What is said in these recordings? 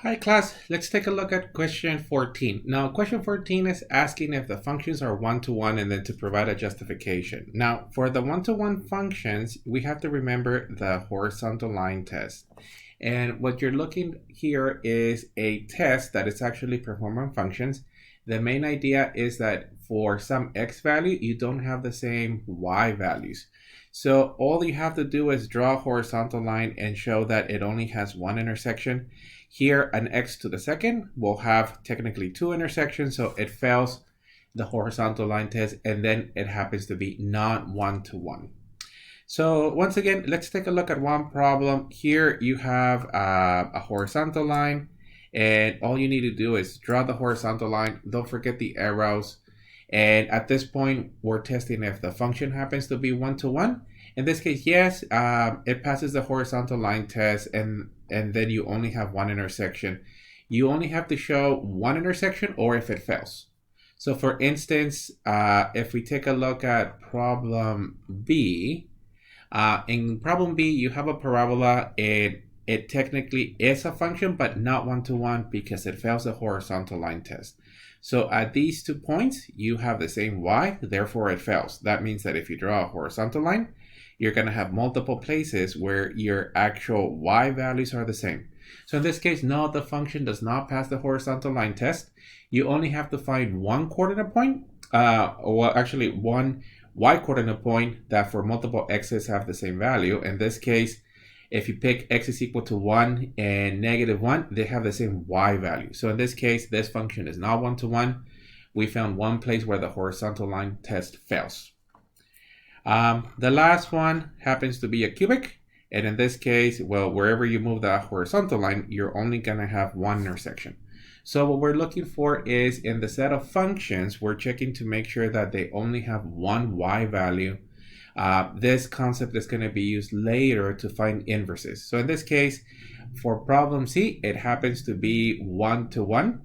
Hi class, let's take a look at question 14. Now, question 14 is asking if the functions are one-to-one and then to provide a justification. Now, for the one-to-one functions, we have to remember the horizontal line test. And what you're looking here is a test that is actually performed on functions. The main idea is that for some x value, you don't have the same y values. So all you have to do is draw a horizontal line and show that it only has one intersection. Here, an x to the second will have technically two intersections, so it fails the horizontal line test, and then it happens to be not one-to-one. So once again, let's take a look at one problem. Here you have a horizontal line, and all you need to do is draw the horizontal line. Don't forget the arrows. And at this point, we're testing if the function happens to be one-to-one. In this case, yes, it passes the horizontal line test, and then you only have one intersection. You only have to show one intersection or if it fails. So for instance, if we take a look at problem B, in problem B, you have a parabola. It technically is a function, but not one-to-one because it fails the horizontal line test. So at these 2 points, you have the same y, therefore it fails. That means that if you draw a horizontal line, you're going to have multiple places where your actual y values are the same. So in this case, no, the function does not pass the horizontal line test. You only have to find one coordinate point, well, actually one y coordinate point that for multiple x's have the same value. In this case, if you pick x is equal to 1 and -1, they have the same y value. So in this case, this function is not one-to-one. We found one place where the horizontal line test fails. The last one happens to be a cubic. And in this case, well, wherever you move the horizontal line, you're only going to have one intersection. So what we're looking for is in the set of functions, we're checking to make sure that they only have one y value. This concept is going to be used later to find inverses. So in this case, for problem C, it happens to be one-to-one.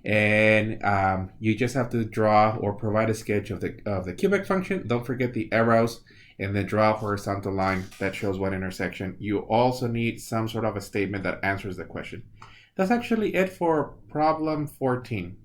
And you just have to draw or provide a sketch of the cubic function. Don't forget the arrows, and then draw a horizontal line that shows one intersection. You also need some sort of a statement that answers the question. That's actually it for problem 14.